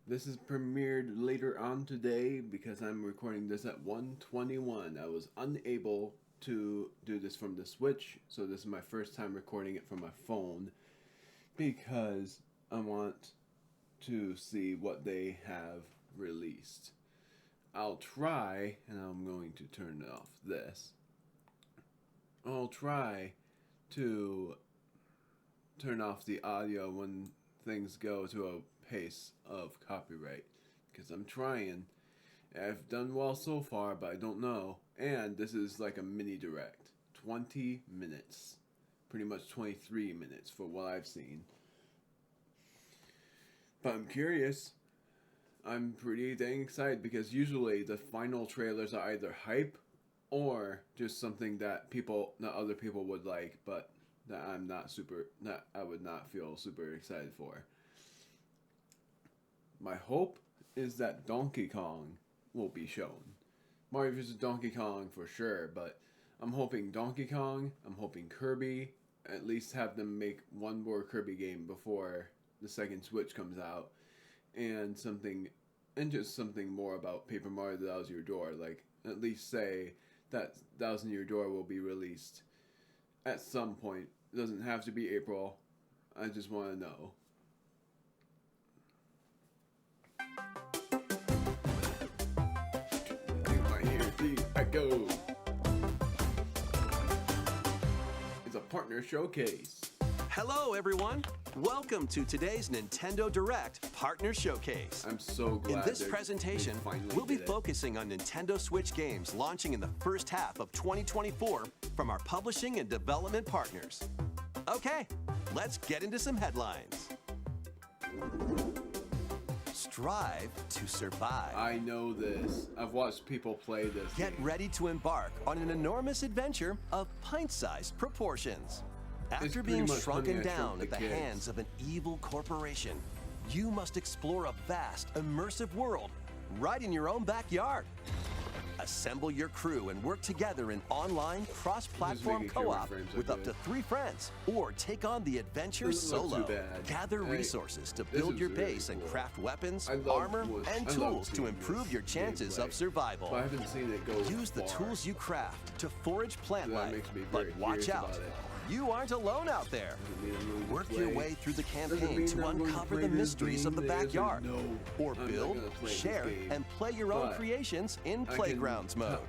This is premiered later on today because I'm recording this at 1:21. I was unable to do this from the Switch, so this is my first time recording it from my phone because I want to see what they have released. I'll try, and I'm going to turn off this. I'll try to turn off the audio when things go to a pace of copyright, because I'm trying. I've done well so far, but I don't know. And this is like a mini direct. 20 minutes. Pretty much 23 minutes for what I've seen. But I'm curious. I'm pretty dang excited because usually the final trailers are either hype or just something that other people would like, but that I would not feel super excited for. My hope is that Donkey Kong will be shown. Mario vs. Donkey Kong for sure, but I'm hoping Donkey Kong, I'm hoping Kirby, at least have them make one more Kirby game before the second Switch comes out, and just something more about Paper Mario The Thousand Year Door, like at least say that Thousand Year Door will be released at some point. It doesn't have to be April. I just want to know. I go. It's a partner showcase. Hello, everyone. Welcome to today's Nintendo Direct Partner Showcase. I'm so glad. In this presentation, we'll be focusing on Nintendo Switch games launching in the first half of 2024 from our publishing and development partners. Okay, let's get into some headlines. Strive to survive. I know this. I've watched people play this. Get ready to embark on an enormous adventure of pint-sized proportions. After being shrunken down at the hands of an evil corporation, you must explore a vast, immersive world right in your own backyard. Assemble your crew and work together in online cross-platform co-op with up to 3 friends, or take on the adventure solo. Gather resources to build your base and craft weapons, armor, and tools to improve your chances of survival. But I haven't seen it go Use the tools you craft to forage plant life, but watch out. You aren't alone out there. Work your way through the campaign to uncover the mysteries of the backyard. Or build, share, and play your own creations in Playgrounds mode.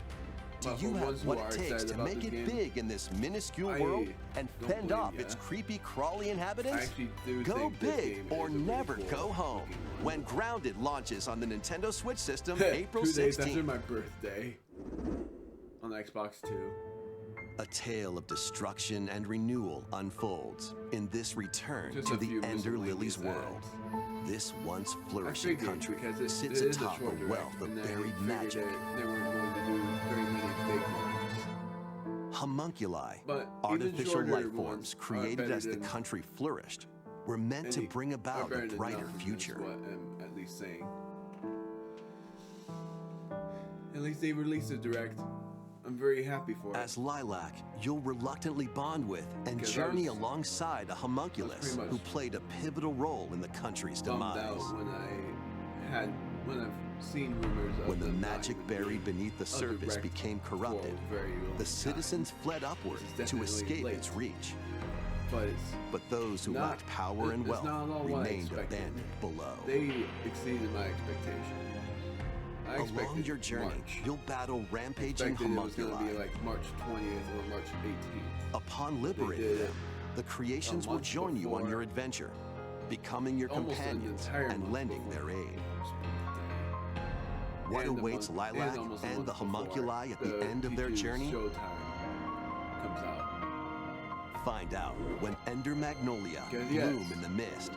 Do you have what it takes to make it big in this minuscule world and fend off its creepy, crawly inhabitants? Go big or never go home when Grounded launches on the Nintendo Switch system April 16th. 2 days after my birthday on Xbox 2. A tale of destruction and renewal unfolds in this return to the Ender Lilies world. This once flourishing country sits atop a wealth of buried magic. They weren't going to do very many big ones. Homunculi, artificial life forms created as the country flourished, were meant to bring about a brighter future. What I'm at least saying. At least they released a direct. I'm very happy for it. As Lilac, you'll reluctantly bond with and journey alongside a homunculus who played a pivotal role in the country's demise. When I've seen rumors of when the magic buried beneath the surface became corrupted, the citizens fled upward to escape its reach. But those who lacked power and wealth remained abandoned below. They exceeded my expectations. Along your journey, you'll battle rampaging homunculi. It was going to be like March 20th or March 18th. Upon liberating them, the creations will join you on your adventure, becoming your companions and lending their aid. What awaits Lilac and the homunculi at the end of their journey? Comes out. Find out when Ender Magnolia, Bloom in the Mist,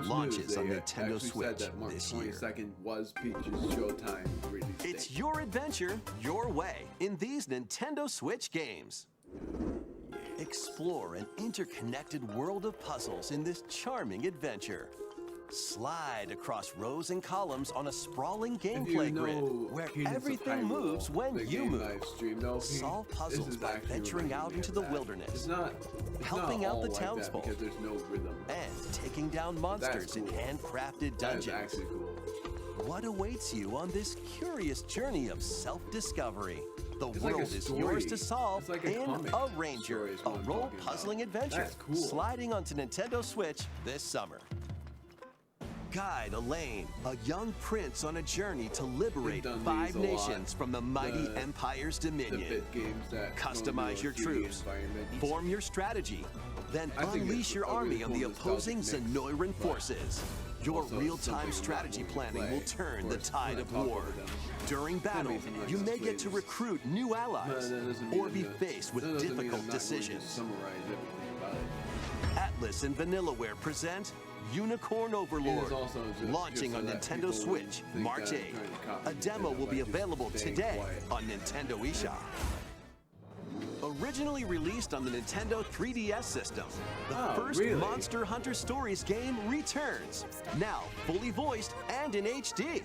launches on Nintendo Switch this year. Was Peach's Showtime release date. It's your adventure, your way, in these Nintendo Switch games. Explore an interconnected world of puzzles in this charming adventure. Slide across rows and columns on a sprawling gameplay grid where everything moves when you move. Solve puzzles by venturing out into the wilderness, helping out the townsfolk, and taking down monsters in handcrafted dungeons. what awaits you on this curious journey of self-discovery. The It's world like a is story. yours to solve It's like a in comic A Ranger, story is a what I'm talking role-puzzling about. adventure, That's cool. sliding onto Nintendo Switch this summer. Guide Elaine, a young prince on a journey to liberate They've done 5 these a lot. nations from the mighty Empire's The dominion. bit games that Customize your 3D troops, environment. form your strategy, then I think unleash it's your a army really on cool the opposing nostalgic mix, Zenoiran but forces. Your also real-time something strategy not planning play will turn the or tide of talk war. over them. During battle, amazing, like you this may get to plays. recruit new But allies that doesn't mean or be I'm not- faced with that doesn't mean I'm difficult not going to decisions. summarize everything about it. Atlas and Vanillaware present Unicorn Overlord, also just launching so on that Nintendo people Switch think March that I'm 8th. trying to copy A demo Nintendo will by be just available staying today quiet. on Nintendo eShop. Originally released on the Nintendo 3DS system, the first really? Monster Hunter Stories game returns, now fully voiced and in HD.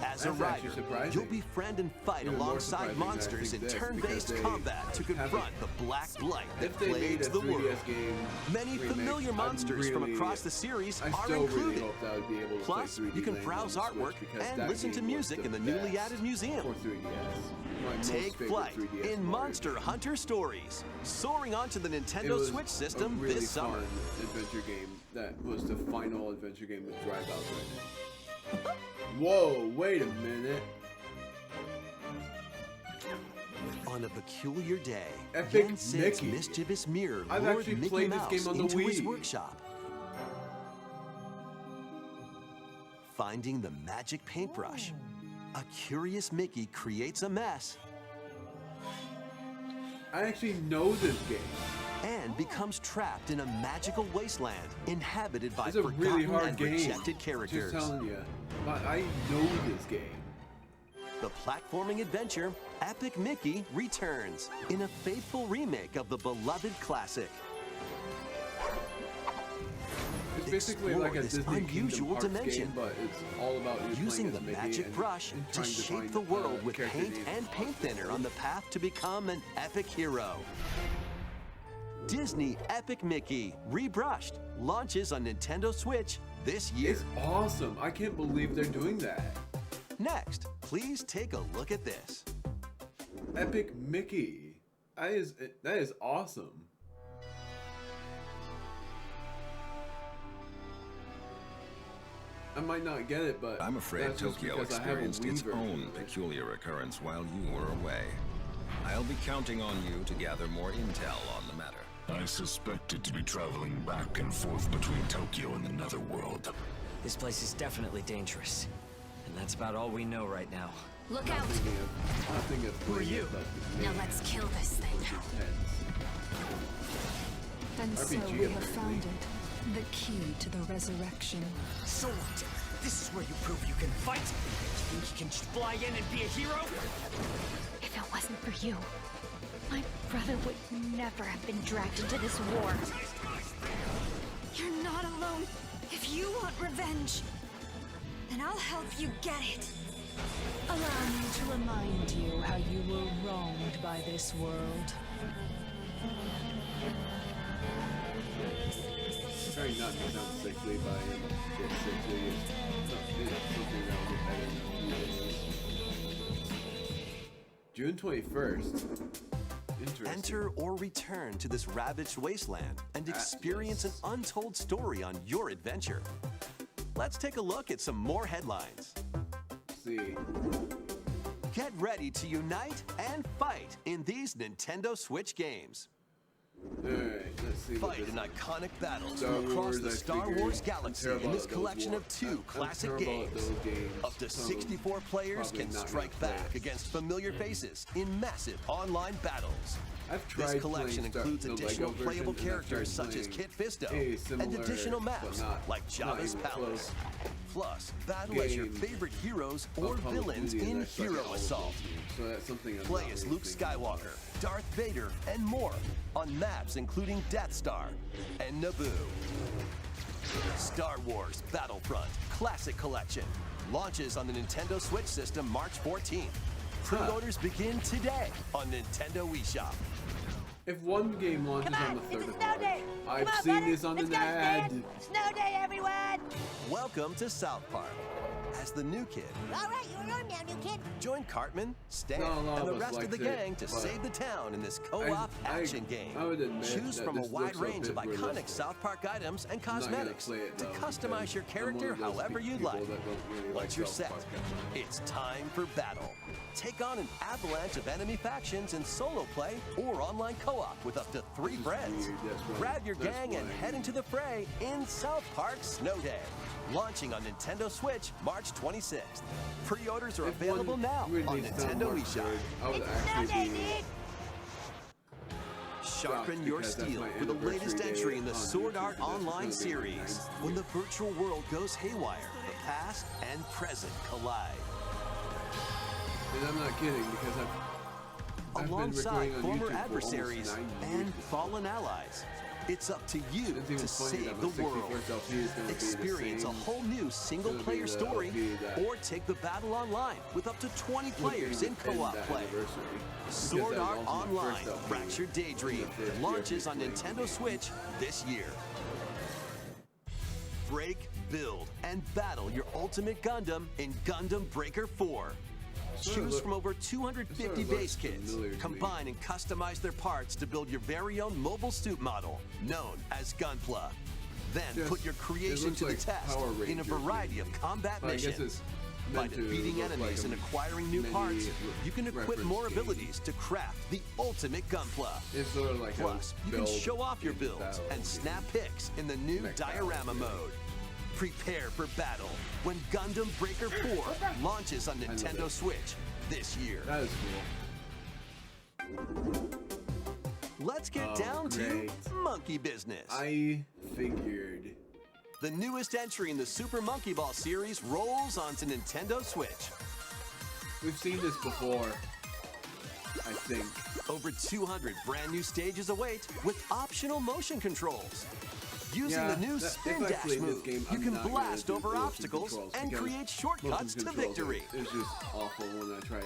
As a That's actually rider, surprising. you'll befriend and fight Even more alongside surprising than I monsters in think this, turn-based because they combat to haven't- confront the black blight that If they made plagues a the 3DS world. game Many remake, familiar I'd monsters from really- across the series I are still included. really hope that I would be able to Plus, play 3D you can Land browse on the artwork Switch because and that listen to game was music the in the newly best added museum. for 3DS. My most Take favorite flight 3DS in Mario Monster game. Hunter Stories, soaring onto the It Nintendo was Switch a system really this summer. fun adventure game that was the final adventure game with Dry Bowser. Whoa, wait a minute. On a peculiar day, Epic Yen Sid's Mickey. mischievous mirror I've lured actually Mickey played this Mouse game on the into his Wii. workshop. Finding the magic paintbrush, a curious Mickey creates a mess I actually know this game. and becomes trapped in a magical wasteland inhabited by It's a forgotten really hard and game. rejected characters. Just telling you. But I know this game. The platforming adventure Epic Mickey returns in a faithful remake of the beloved classic. It's basically Explore like a this Disney unusual Kingdom Hearts dimension. game, but it's all about you Using playing the as Mickey magic and- brush and to trying shape find, the world with character paint names and paint possible. thinner on the path to become an epic hero. Disney Epic Mickey, rebrushed, launches on Nintendo Switch this year. It's awesome. I can't believe they're doing that. Next, please take a look at this. Epic Mickey. That is awesome. I might not get it, but I'm afraid that's just Tokyo because I have a experienced Wii its version own of it. peculiar occurrence while you were away. I'll be counting on you to gather more intel on the matter. I suspected to be traveling back and forth between Tokyo and the Netherworld. This place is definitely dangerous. And that's about all we know right now. Look out! Nothing of Who are you? Now let's kill this thing. And so RPG we have apparently. found it. The key to the resurrection. So what? This is where you prove you can fight? You think you can just fly in and be a hero? If it wasn't for you, my brother would never have been dragged into this war. You're not alone. If you want revenge, then I'll help you get it. Allow me to remind you how you were wronged by this world. Trying not to sound sickly by him. Get sickly is something that will get better. June 21st. Interesting. Enter or return to this ravaged wasteland and experience an Atlas. untold story on your adventure. Let's take a look at some more headlines. Let's see. Get ready to unite and fight in these Nintendo Switch games. Alright, let's see what Fight this in iconic battles Star from across Wars, the I Star figured. Wars I'm galaxy terrible in this at those collection of two I'm classic terrible at games. those games. Up to So 64 players probably can not gonna strike play back it. against familiar faces in massive online battles. I've tried This collection playing includes the additional Lego playable version, and I've characters tried such as playing Kit Fisto a and similar, additional but maps not- like not Jabba's even Palace. close. Plus, battle as your game favorite heroes of or Call of villains Duty, and in I suck at Hero all of Assault. those games, so that's something I'm Play not as really Luke thinking about. Skywalker, Darth Vader, and more on maps including Death Star and Naboo. Star Wars Battlefront Classic Collection launches on the Nintendo Switch system March 14th. Pre-orders begin today on Nintendo eShop. If one game launches on the 3rd of March, I've Come on, seen buddy. this on Let's an go, ad. Stan. Snow day, everyone! Welcome to South Park. As the new kid, All right, you're on now, new kid. join Cartman, Stan, Not a lot and the of us rest of likes the it, gang to but save the town in this co-op action game. I would admit Choose that from a this wide looks a range of bit iconic realistic. South Park items and I'm not gonna cosmetics play it, to though, customize because your I'm character one of those however you'd people like. that don't really Once like you're South set, Park that much. it's time for battle. Take on an avalanche of enemy factions in solo play or online co-op with up to 3 friends. weird, that's why- Grab your that's gang and why- head into the fray in South Park Snow Day. Launching on Nintendo Switch March 26th. Pre-orders are If available one now on released on Nintendo March eShop. 3rd, I would It's Snow actually day, be dude! Sharpen your because that's steel my for the latest anniversary entry day in the on Sword YouTube. Art That's Online gonna be my series. 9th When the year. virtual world goes haywire, the past and present collide. And I'm not kidding because I've been Alongside recording on former YouTube for adversaries almost 9 years and now. fallen allies. It's up to you It's even to funny that save my the world. 64th LP is gonna be the Experience a same. whole new single-player It's gonna be story, the LP that or take the battle online with up to 20 players in co-op that play. anniversary. Because Sword that was Art also my Online, first LP. Fractured Daydream, It was the first launches on year of Nintendo playing Switch this year. Break, build, and battle your ultimate Gundam in Gundam Breaker 4. Choose from over 250 base kits. Combine and customize their parts to build your very own mobile suit model, known as Gunpla. Then Yes, put your it creation looks to the like test Power in a Rangers, variety of maybe. combat But I guess missions. it's By meant to defeating look enemies like and a acquiring new mini parts, you can equip reference more game. abilities to craft the ultimate Gunpla. It's sort of like Plus, a you can build show off your in builds battle and game. snap pics in the new Mech diorama battle, yeah. mode. Prepare for battle when Gundam Breaker 4 launches on love Nintendo it. Switch this year. That is cool. Let's get Oh, down great. to monkey business. I figured. The newest entry in the Super Monkey Ball series rolls onto Nintendo Switch. We've seen this before, I think. Over 200 brand new stages await with optional motion controls. Using Yeah, the new that- spin if I dash play this move, game, you I'm can not gonna blast do over motion obstacles controls and because create shortcuts motion to controls victory. It's just awful when I try it.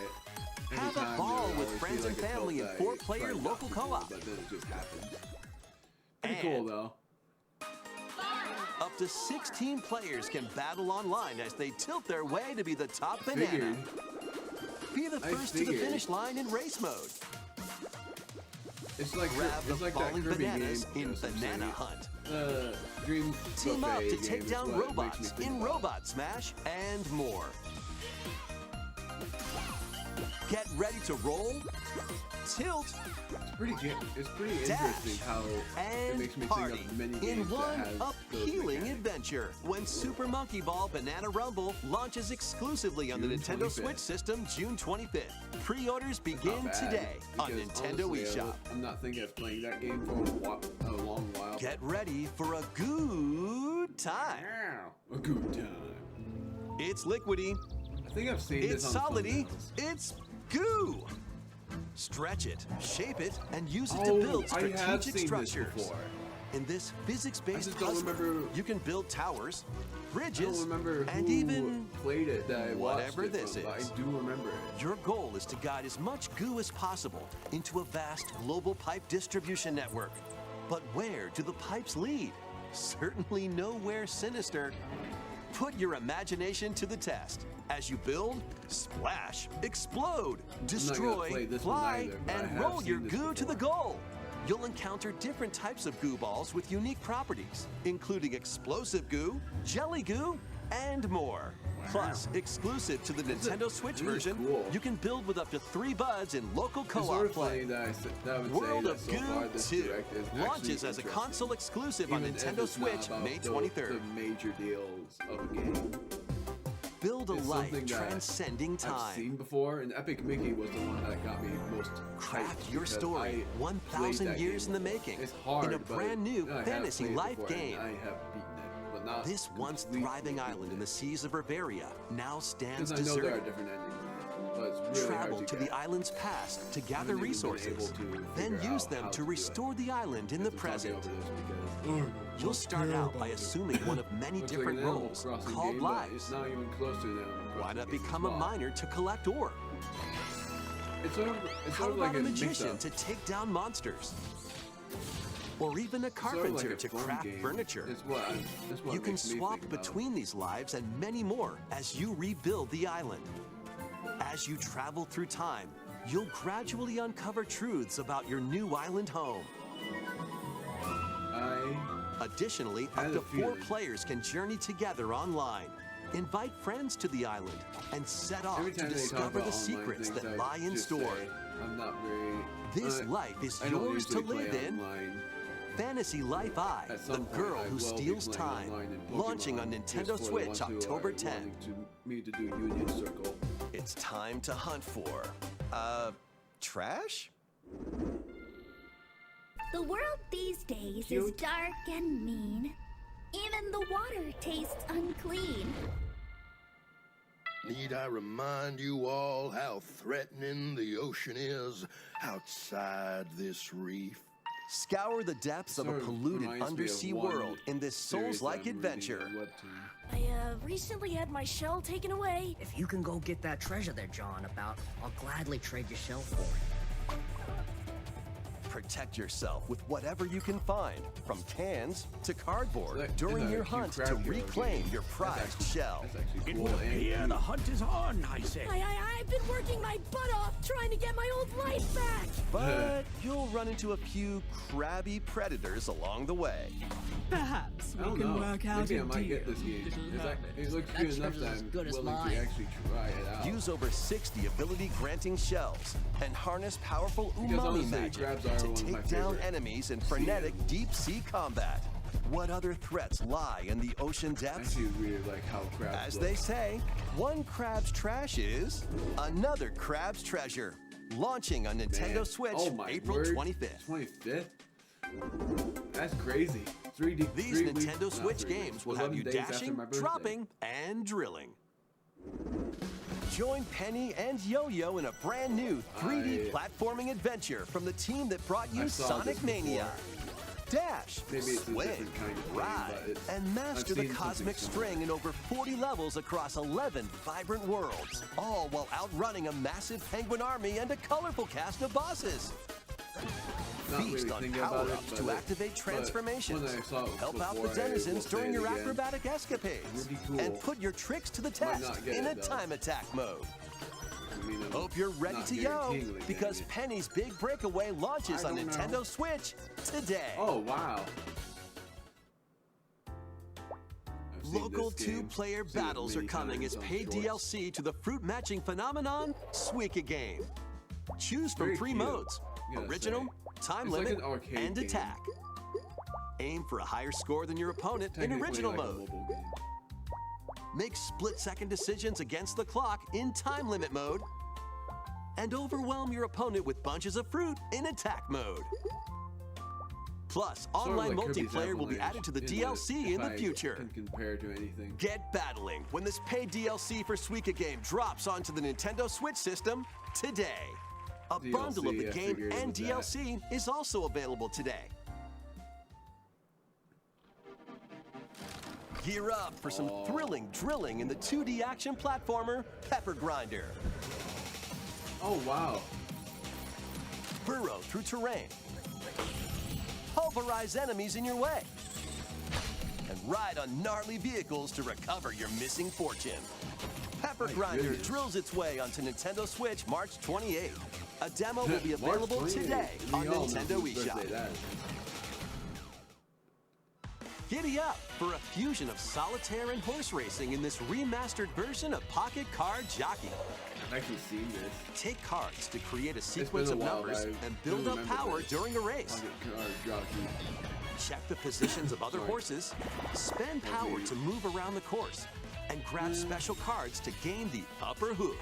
Every Have a time, ball I with always friends feel and like it family built in that 4-player tried not local to do, co-op. But then it just happens. Pretty And- cool though. Up to 16 players can battle online as they tilt their way to be the top banana. Figured. Be the I first to the figured. finish line in race mode. It's like Grab it's the like that falling Kirby bananas game. in Banana Hunt. Dream Team up Buffet to game take is down what it makes me robots think in about. Robot Smash and more. Get ready to roll, tilt, It's pretty dash, interesting how it and makes me party think of many in games one that has those appealing mechanics. adventure when Super Monkey Ball Banana Rumble launches exclusively on the June Nintendo 25th. Switch system June 25th. Pre-orders begin Not bad, today on because Nintendo honestly, eShop. I'm not thinking of playing that game for a long while. Get ready for a good time. A good time. It's liquidy, I think I've seen it's this on solidy, thumbnails. it's goo. Stretch it, shape it, and use it Oh, to build I have strategic seen this structures. before. In this I physics-based just don't puzzler, remember- you can build towers, I bridges, don't remember and who even played it that I whatever watched it this from, but is. I do remember it. Your goal is to guide as much goo as possible into a vast global pipe distribution network. But where do the pipes lead? Certainly nowhere sinister. Put your imagination to the test as you build, splash, explode, play destroy, this one fly, either, but I and have roll your seen this goo to the before. goal. You'll encounter different types of goo balls with unique properties, including explosive goo, jelly goo, and more. Plus, exclusive to the Nintendo Switch really version, cool. you can build with up to 3 buds in local It's sort co-op of play. funny that I would World say of that so far Goo this 2 Direct is actually launches as a interesting. console exclusive on Even if Nintendo it's not Switch about May the 23rd. major deals of a game. Build a It's life something that transcending I've time. seen before, and Epic Mickey was the one that got me most Craft hyped your because story, I 1,000 played that years in game the before. making, It's hard, in a but brand new I have fantasy played it life before, and game. I have beaten it, but not This once completely thriving island in beaten the it. seas of Bavaria now stands Because I know there are deserted. different endings, but it's really Travel hard to get. the island's past to gather even been resources, able to then figure use out them how to to do restore it. the island in the Just talking present. over this because- You'll start out by assuming one of many Looks different like an Animal roles Crossing called game, but It's lives. not even close to an Animal Crossing Why not game as become a well. miner to collect ore? It's How sort of like about a magician mix-up. to take down monsters? Or even a It's sort of carpenter like a to fun craft game. furniture. It's what You can makes me swap think about. between these lives and many more as you rebuild the island. As you travel through time, you'll gradually uncover truths about your new island home. Additionally, up to 4 players can journey together online. Invite friends to the island and set off Every to time they talk discover about the online secrets things, that I lie in just store. say, I'm not very. This life is I don't yours to usually live play in. online. Fantasy Life I, At the some point, girl I who will be steals playing time. online in Launching on Pokemon, Nintendo just for the Switch ones who October are 10th. wanting me to do Union Circle. It's time to hunt for, trash? The world these days is dark and mean. Even the water tastes unclean. Need I remind you all how threatening the ocean is outside this reef? Scour the depths of a polluted undersea world in this Souls-like adventure. I recently had my shell taken away. If you can go get that treasure they're jawing about, I'll gladly trade your shell for it. Protect yourself with whatever you can find, from cans to cardboard, Like, during in a your cute hunt crab to hero reclaim game. your prized shell. That's actually It cool would and appear cute. the hunt is on, I say. I've been working my butt off trying to get my old life back. But you'll run into a few crabby predators along the way. Perhaps I we don't can know. work out Maybe a I might deal. get this game. It looks That good enough treasure's that as I'm good as willing mine. to actually try it out. Use over 60 ability-granting shells and harness powerful Because umami honestly, magic crabs are to one of my take down favorite enemies in frenetic deep-sea combat. What other threats lie in the ocean I depths? actually really like how crabs As look. they say, one crab's trash is another crab's treasure. Launching on Nintendo Man. Switch Oh my April word. 25th. 25th? That's crazy. 3D. These Nintendo Switch games will have you 11 days after dashing, my birthday. dropping, and drilling. Join Penny and Yo-Yo in a brand new 3D platforming adventure from the team that brought you I saw Sonic this Mania. Dash, Maybe it's a swing, different kind of game, ride, but it's- and master I've the seen something cosmic similar. string in over 40 levels across 11 vibrant worlds, all while outrunning a massive penguin army and a colorful cast of bosses. Not Feast really on thinking about it, power-ups but to it- activate but transformations. when I saw it Help out the before, I denizens will during say it your again. acrobatic escapades. Would be cool. And put your tricks to the Might test not get in a it, though. time attack mode. I mean, I'm Hope you're ready not to yo, guaranteeing getting because it. Penny's Big Breakaway launches I on don't know. Nintendo Switch today. Oh, wow. I've seen Local this game. two-player Seen it battles are many coming times as on paid shorts. DLC to the fruit matching phenomenon, Suika Game. Choose from Very 3 cute, modes: gotta original, say. time It's like limit, an arcade and game. attack. Aim for a higher score than your opponent in Technically original like a mode. mobile game. Make split-second decisions against the clock in time limit mode. And overwhelm your opponent with bunches of fruit in attack mode. Plus, Sort of online like Kirby's multiplayer will be Avalanche added to the in DLC in the if I future. Can compare to anything. Get battling when this paid DLC for Suika Game drops onto the Nintendo Switch system today. A DLC, bundle of the I game figured it and was that. DLC is also available today. Gear up for some thrilling drilling in the 2D action platformer Pepper Grinder. Oh, wow. Burrow through terrain. Pulverize enemies in your way. And ride on gnarly vehicles to recover your missing fortune. Pepper My Grinder goodness. drills its way onto Nintendo Switch March 28th. A demo will be March available 28th. today on We all know Nintendo whose eShop. birthday that is. Giddy up for a fusion of solitaire and horse racing in this remastered version of Pocket Card Jockey. I've actually seen this. Take cards to create a It's sequence been of a while, numbers but I and build do up remember power this. during a race. Pocket Card Jockey. Check the positions of other Sorry. horses, spend power to move around the course, and grab special cards to gain the upper hoof.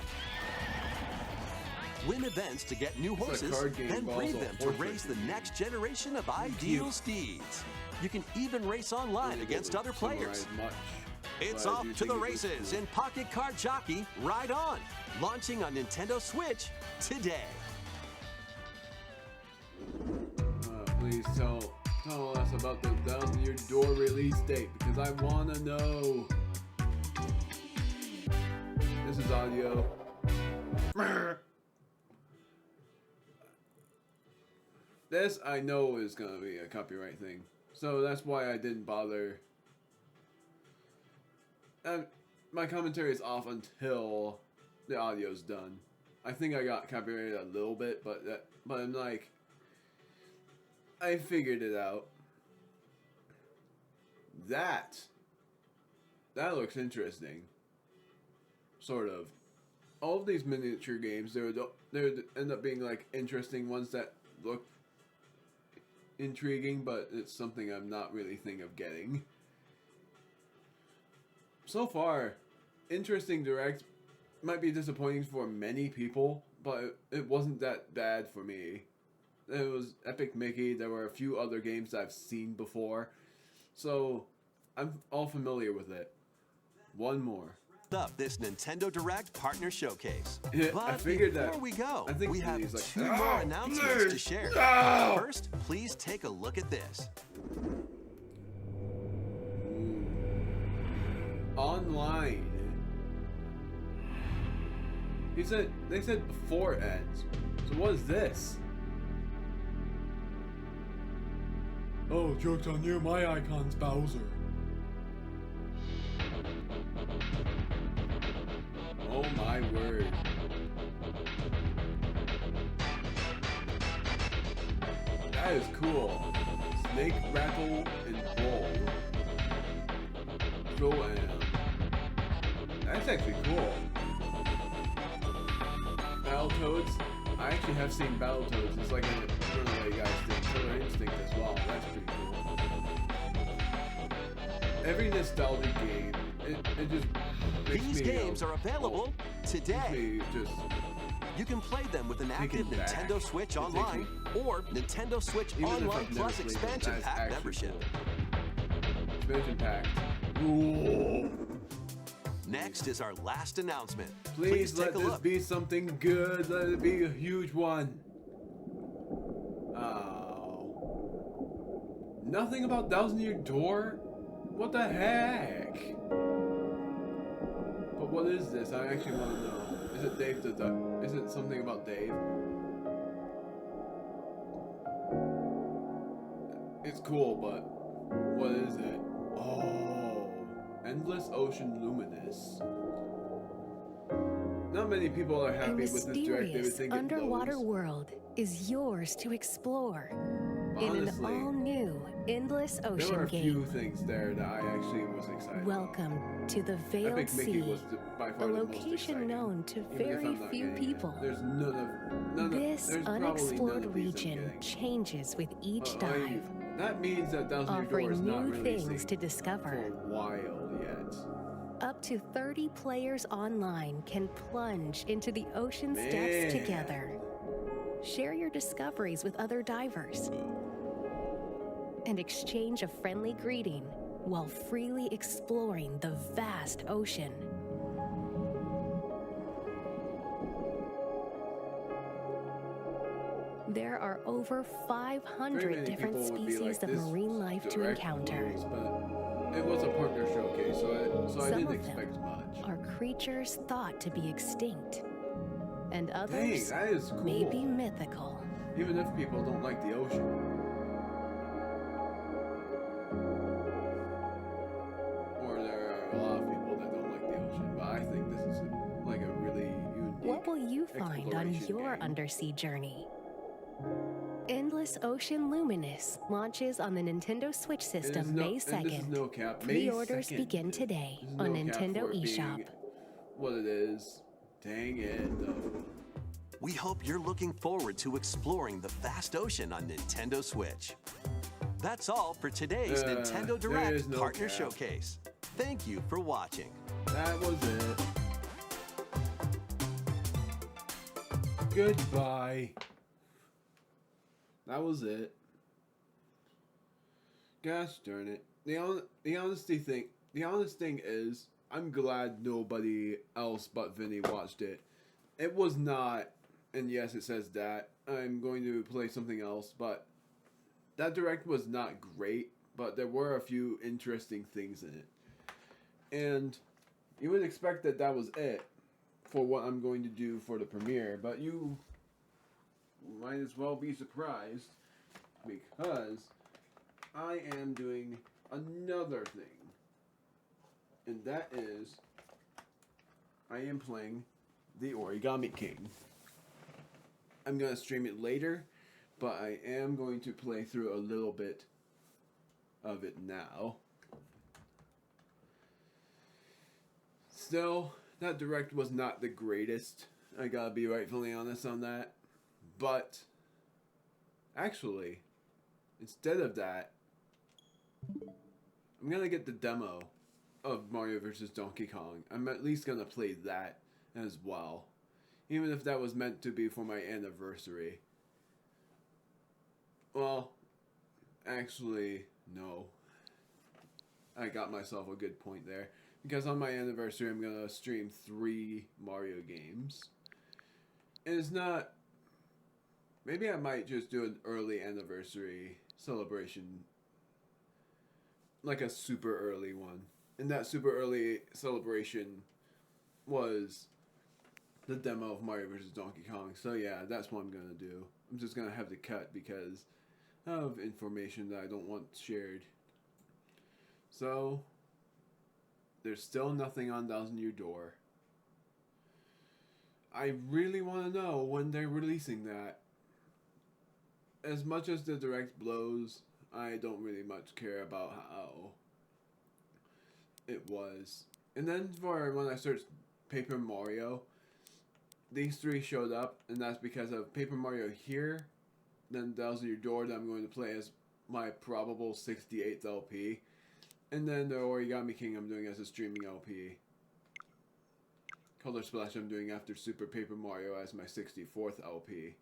Win events to get new It's a horses, card game, then but breed also them to horse raise the racing. next generation of ideal steeds. You can even race online against other players. It's off to the races in Pocket Card Jockey Ride On, launching on Nintendo Switch today. Please tell us about the Down Your Door release date because I want to know. This is audio. This I know is gonna be a copyright thing, so that's why I didn't bother. My commentary is off until the audio's done. I think I got copyrighted a little bit, but I'm like, I figured it out. That looks interesting. Sort of. All of these miniature games, there would end up being like interesting ones that look intriguing, but it's something I'm not really thinking of getting. So far, interesting direct. Might be disappointing for many people, but it wasn't that bad for me. It was Epic Mickey. There were a few other games I've seen before, so I'm all familiar with it. One more. Up this Nintendo Direct Partner Showcase. Yeah, but I figured before we go, we have like, two more announcements to share. No! First, please take a look at this. Online. They said before ends. So what is this? Oh, joke's on you, my icon's Bowser. Oh my word. That is cool. Snake, rattle, and roll. Go and that's actually cool. Battletoads. I actually have seen Battletoads. It's like a runaway guys did Killer Instinct as well. That's pretty cool. Every nostalgic game, it just makes These games are available today. Just you can play them with an active Nintendo Switch Online or Nintendo Switch Online Plus Expansion Pack membership. Expansion Pack. Ooh. Next is our last announcement. Please let take a this look. be something good. Let it be a huge one. Oh. Nothing about 1,000-Year Door? What the heck? But what is this? I actually want to know. Is it Dave the Duck? Is it something about Dave? It's cool, but what is it? Oh, Endless Ocean Luminous. Not many people are happy with this direct. They would think underwater world is yours to explore. Honestly, in an all-new Endless Ocean there were a game. few things there that I actually was excited Welcome to the about. Veiled Epic Mickey Sea, was by far a the most location exciting, known to even if very I'm not few getting it. people. There's none This there's probably none unexplored of these I'm region getting. changes with each dive, That means that 1,000-Year Door is offering not new releasing things to discover. for a while yet. Up to 30 players online can plunge into the ocean's depths together. Share your discoveries with other divers and exchange a friendly greeting while freely exploring the vast ocean. There are over 500 different species of marine life to encounter. But it was a partner showcase, so I didn't expect much. Are creatures thought to be extinct, and Dang, others that is cool. may be mythical. Even if people don't like the ocean. Or there are a lot of people that don't like the ocean, but I think this is like a really unique What will you find on exploration your game. undersea journey? Endless Ocean Luminous launches on the Nintendo Switch system May 2nd. No cap. May Pre-orders 2nd. begin today There's on no cap Nintendo for it being eShop. What it is. Dang it, though. We hope you're looking forward to exploring the vast ocean on Nintendo Switch. That's all for today's Nintendo there Direct is no Partner cap. Showcase. Thank you for watching. That was it. Goodbye. That was it. Gosh darn it. The honest thing is, I'm glad nobody else but Vinny watched it. It was not, and yes, it says that. I'm going to play something else, but that direct was not great, but there were a few interesting things in it. And you would expect that that was it for what I'm going to do for the premiere, but you might as well be surprised. because I am doing another thing. And that is, I am playing the Origami King. I'm going to stream it later, but I am going to play through a little bit of it now. Still, that direct was not the greatest. I gotta be rightfully honest on that. But, actually, instead of that, I'm gonna get the demo of Mario vs. Donkey Kong. I'm at least gonna play that as well. Even if that was meant to be for my anniversary. Well, actually, no. I got myself a good point there. Because on my anniversary, I'm gonna stream 3 Mario games. And it's not... Maybe I might just do an early anniversary celebration. Like a super early one. And that super early celebration was the demo of Mario vs. Donkey Kong. So yeah, that's what I'm gonna do. I'm just gonna have to cut because of information that I don't want shared. So, there's still nothing on Thousand Year Door. I really want to know when they're releasing that. As much as the direct blows, I don't really much care about how it was. And then for when I searched Paper Mario, these 3 showed up, and that's because of Paper Mario here, then Thousand Year Door that I'm going to play as my probable 68th LP, and then the Origami King I'm doing as a streaming LP. Color Splash I'm doing after Super Paper Mario as my 64th LP.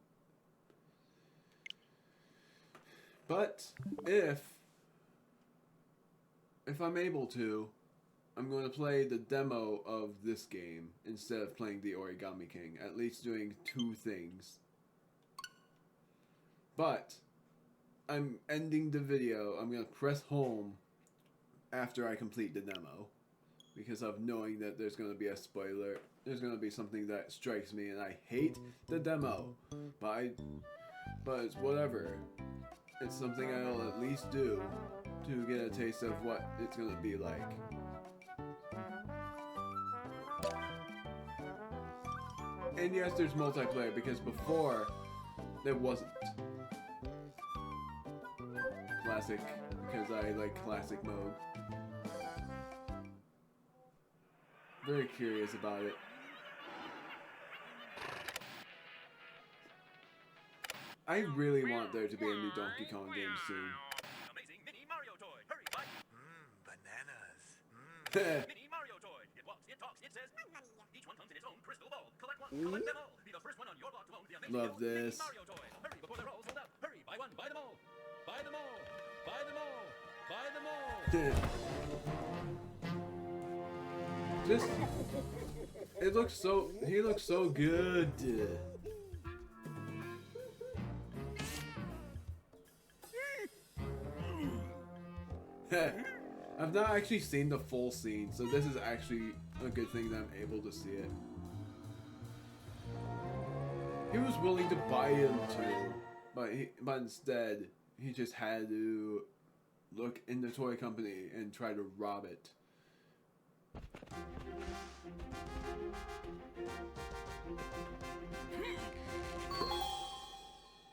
But if I'm able to, I'm going to play the demo of this game instead of playing the Origami King, at least doing 2 things. But I'm ending the video. I'm going to press home after I complete the demo, because of knowing that there's going to be a spoiler. There's going to be something that strikes me, and I hate the demo, but it's whatever. It's something I'll at least do to get a taste of what it's going to be like. And yes, there's multiplayer, because before there wasn't. Classic, because I like classic mode. Very curious about it. I really want there to be a new Donkey Kong game soon. Amazing mini Mario toy. Hurry, bud. Bananas. Mini Mario toy. It walks, it talks, it says. Each one comes in its own crystal ball. Collect one, collect them all. Be the first one on your block to own the amazing Love this. Mini Mario toy. Hurry before they're all sold out. Hurry, buy one, buy them all. Buy them all. Buy them all. Buy them all. Just, it looks so, he looks so good. I've not actually seen the full scene, so this is actually a good thing that I'm able to see it. He was willing to buy him too, but instead he just had to look in the toy company and try to rob it.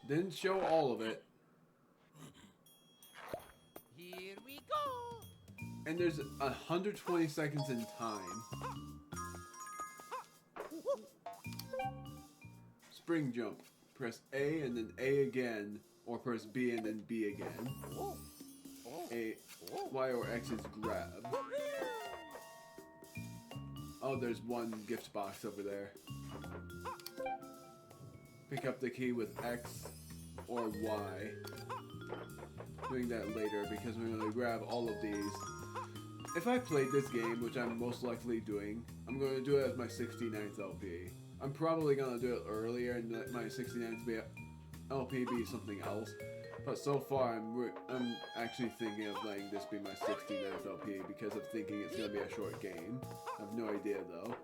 Didn't show all of it. Here we go. And there's 120 seconds in time. Spring jump. Press A and then A again, or press B and then B again. A, Y or X is grab. Oh, there's one gift box over there. Pick up the key with X or Y. Doing that later because we're going to grab all of these. If I played this game, which I'm most likely doing, I'm going to do it as my 69th LP. I'm probably going to do it earlier and let my 69th LP be something else. But so far, I'm actually thinking of letting this be my 69th LP because of thinking it's going to be a short game. I have no idea though.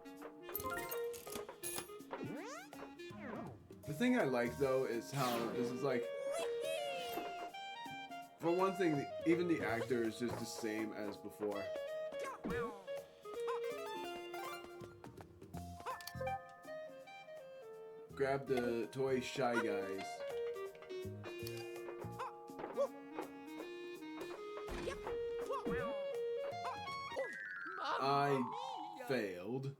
The thing I like though is how this is like For one thing, even the actor is just the same as before. Grab the toy Shy Guys. I failed.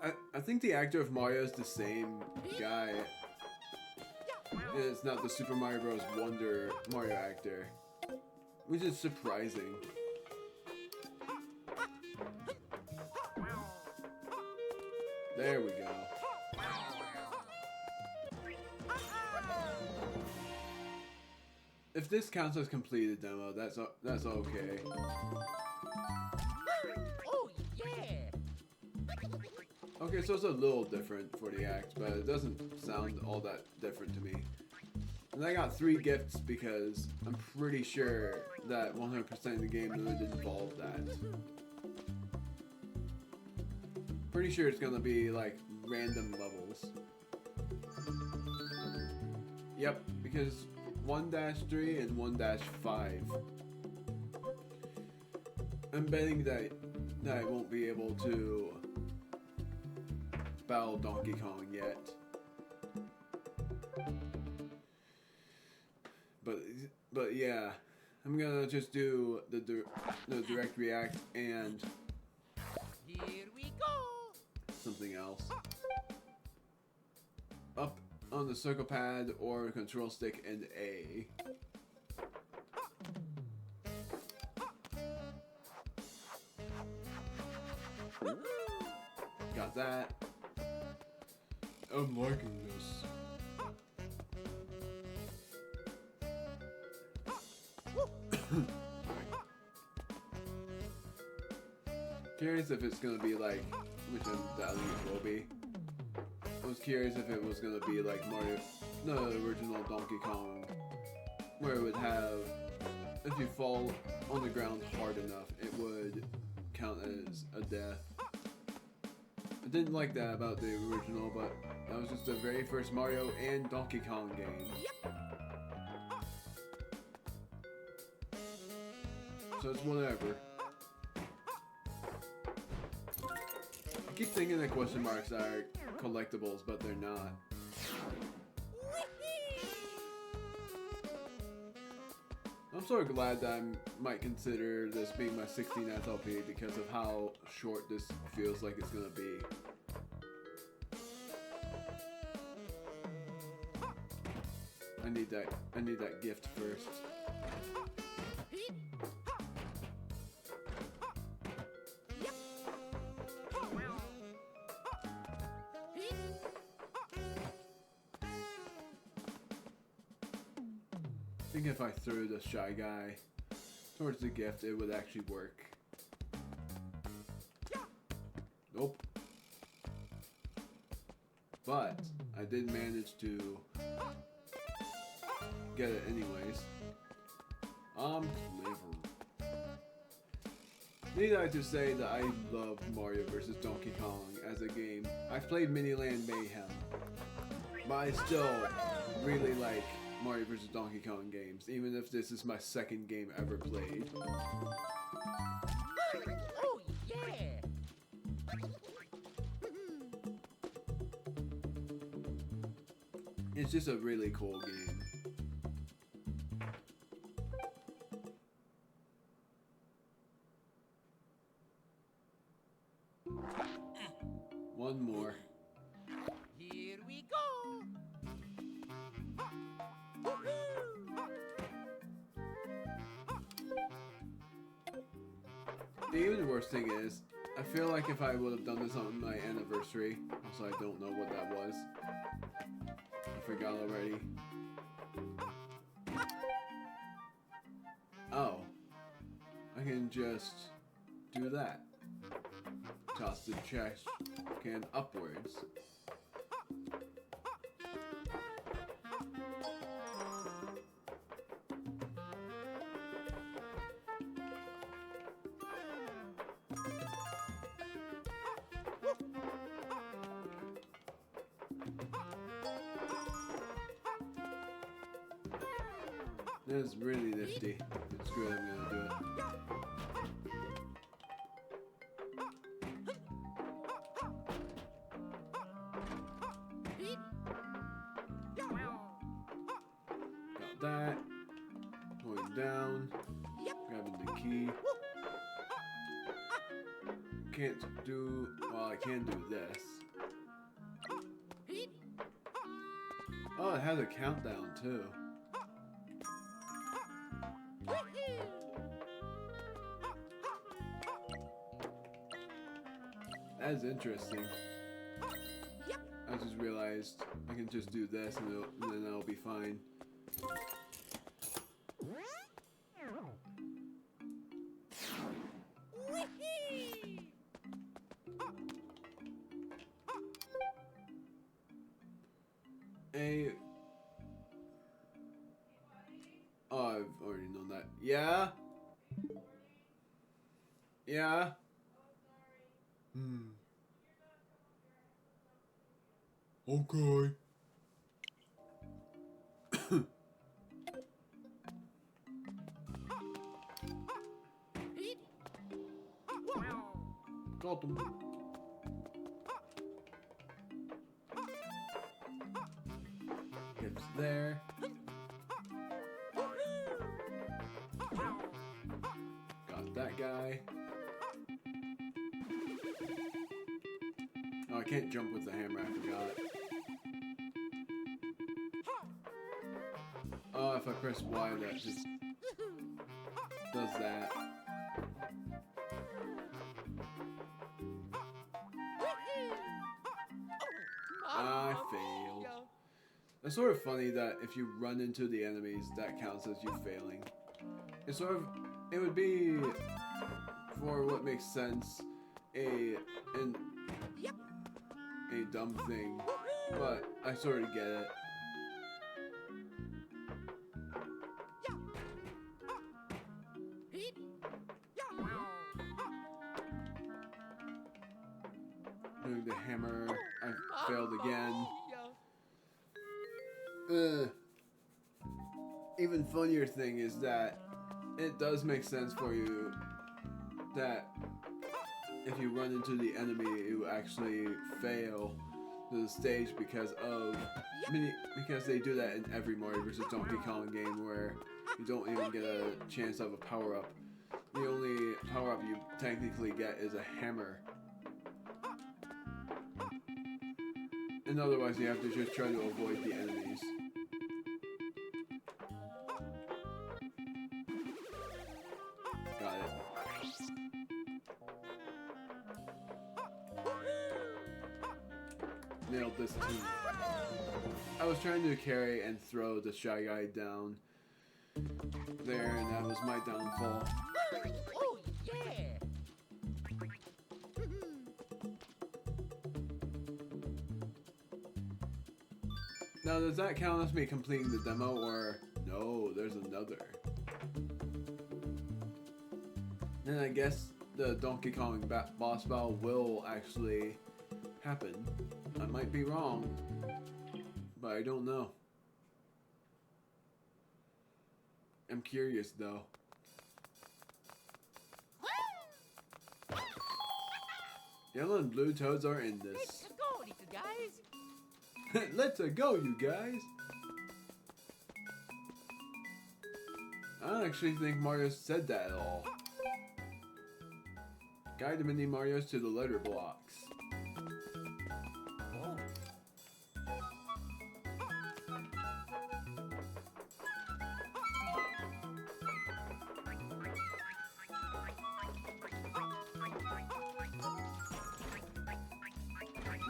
I think the actor of Mario is the same guy. It's not the Super Mario Bros. Wonder Mario actor, which is surprising. There we go. If this counts as completed demo, that's okay. Oh, yeah! Okay, so it's a little different for the act, but it doesn't sound all that different to me. And I got 3 gifts because I'm pretty sure that 100% of the game would involve that. Pretty sure it's gonna be like random levels. Yep, because 1-3 and 1-5. I'm betting that I won't be able to battle Donkey Kong yet. But yeah, I'm gonna just do the direct react and Here we go! something else. Up on the circle pad or control stick and A. Got that. I'm liking this. Curious if it's gonna be like, which I'm doubting it will be. I was curious if it was gonna be like Mario, the original Donkey Kong, where it would have, if you fall on the ground hard enough, it would count as a death. I didn't like that about the original, but that was just the very first Mario and Donkey Kong game. So it's whatever. I keep thinking that question marks are collectibles, but they're not. I'm sort of glad that I might consider this being my 16th LP because of how short this feels like it's gonna be. I need that gift first. I think if I threw the Shy Guy towards the gift, it would actually work. Nope. But I did manage to get it anyways. I'm clever. Need I to say that I love Mario vs. Donkey Kong as a game. I've played Miniland Mayhem, but I still really like Mario vs. Donkey Kong games, even if this is my second game ever played. Oh, yeah! It's just a really cool game. One more. Here we go! The even worse thing is, I feel like if I would have done this on my anniversary, also I don't know what that was. I forgot already. Oh. I can just do that. Toss the trash can upwards. That's really nifty. Screw it, I'm gonna do it. Got that. Going down. Grabbing the key. Can't do... Well, I can do this. Oh, it has a countdown too. That is interesting. I just realized I can just do this and then I'll be fine. Oh, I've already known that. Yeah? Yeah? Okay. Got them. Gifts there. Got that guy. Oh, I can't jump with the hammer, I forgot. Oh, if I press Y, that just does that. I failed. It's sort of funny that if you run into the enemies, that counts as you failing. It's sort of, it would be, for what makes sense, a dumb thing, but I sort of get it. Doing the hammer, I failed again. Even funnier thing is that it does make sense for you that if you run into the enemy, you actually fail to the stage because they do that in every Mario vs. Donkey Kong game where you don't even get a chance of a power-up. The only power-up you technically get is a hammer. And otherwise you have to just try to avoid the enemies. Got it. Nailed this too. I was trying to carry and throw the Shy Guy down there, and that was my downfall. Oh, yeah! Now, does that count as me completing the demo, or no, there's another? Then I guess the Donkey Kong boss battle will actually happen. I might be wrong, but I don't know. I'm curious though. Yellow and blue toads are in this. Let's go, little guys! Let's go, you guys! I don't actually think Mario said that at all. Guide the mini Marios to the letter blocks. Oh.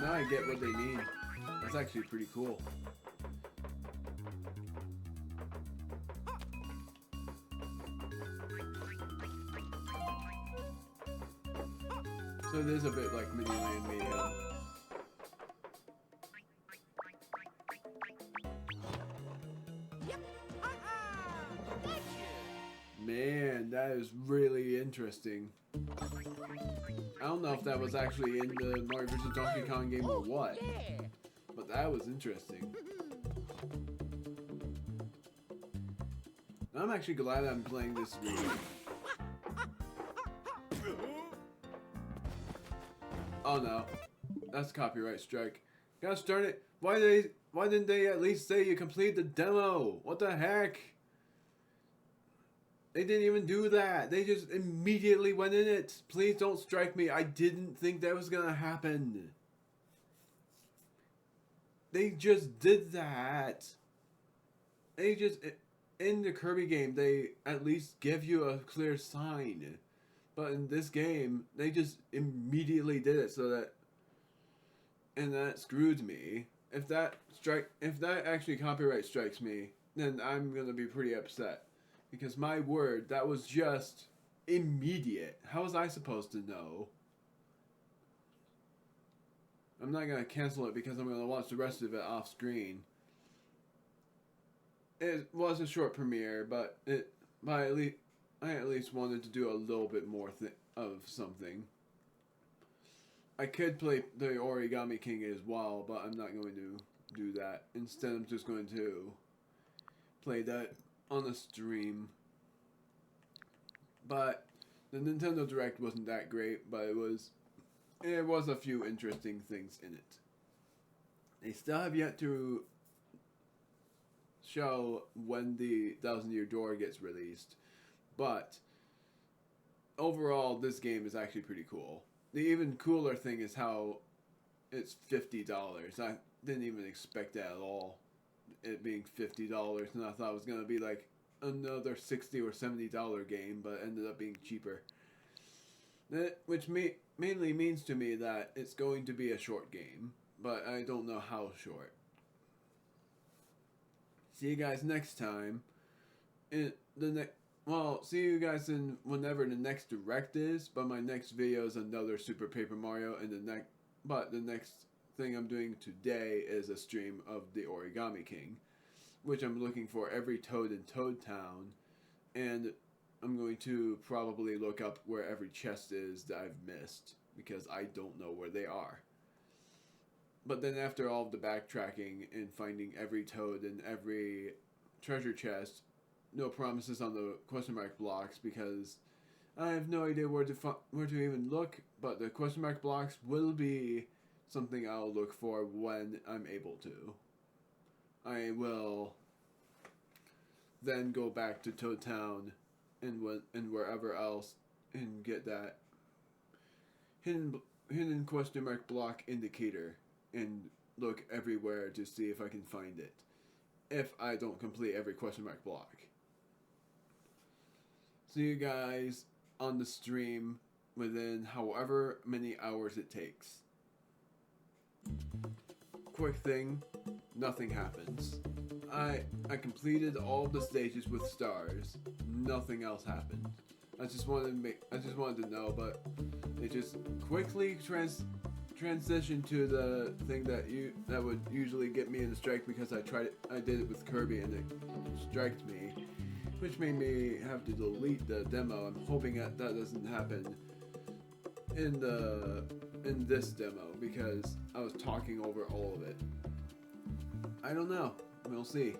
Now I get what they mean. That's actually pretty cool. So it is a bit like Mini Land Mayhem. Man, that is really interesting. I don't know if that was actually in the Mario vs. Donkey Kong game or what, but that was interesting. I'm actually glad I'm playing this remake. Oh no, that's copyright strike. Gosh darn it! Why didn't they at least say you complete the demo? What the heck? They didn't even do that. They just immediately went in it. Please don't strike me. I didn't think that was gonna happen. They just did that. They just, in the Kirby game, they at least give you a clear sign. But in this game, they just immediately did it so that, and that screwed me. If that actually copyright strikes me, then I'm gonna be pretty upset. Because my word, that was just immediate. How was I supposed to know? I'm not gonna cancel it because I'm gonna watch the rest of it off screen. It was a short premiere, but I at least wanted to do a little bit more of something. I could play the Origami King as well, but I'm not going to do that. Instead, I'm just going to play that on a stream. But the Nintendo Direct wasn't that great, but it was a few interesting things in it. They still have yet to show when the 1000-Year Door gets released, but overall this game is actually pretty cool. The even cooler thing is how it's $50. I didn't even expect that at all, it being $50, and I thought it was going to be like another $60 or $70 game, but it ended up being cheaper. Which mainly means to me that it's going to be a short game, but I don't know how short. See you guys next time. See you guys in whenever the next Direct is, but my next video is another Super Paper Mario, and the next thing I'm doing today is a stream of the Origami King, which I'm looking for every Toad in Toad Town, and I'm going to probably look up where every chest is that I've missed, because I don't know where they are. But then after all of the backtracking and finding every Toad and every treasure chest, no promises on the question mark blocks, because I have no idea where to even look, but the question mark blocks will be something I'll look for when I'm able to. I will then go back to Toad Town and wherever else and get that hidden question mark block indicator and look everywhere to see if I can find it, if I don't complete every question mark block. See you guys on the stream within however many hours it takes. Quick thing, nothing happens. I completed all the stages with stars. Nothing else happened. I just wanted to know, but it just quickly transitioned to the thing that would usually get me in the strike, because I did it with Kirby and it striked me, which made me have to delete the demo. I'm hoping that doesn't happen in this demo, because I was talking over all of it. I don't know. We'll see.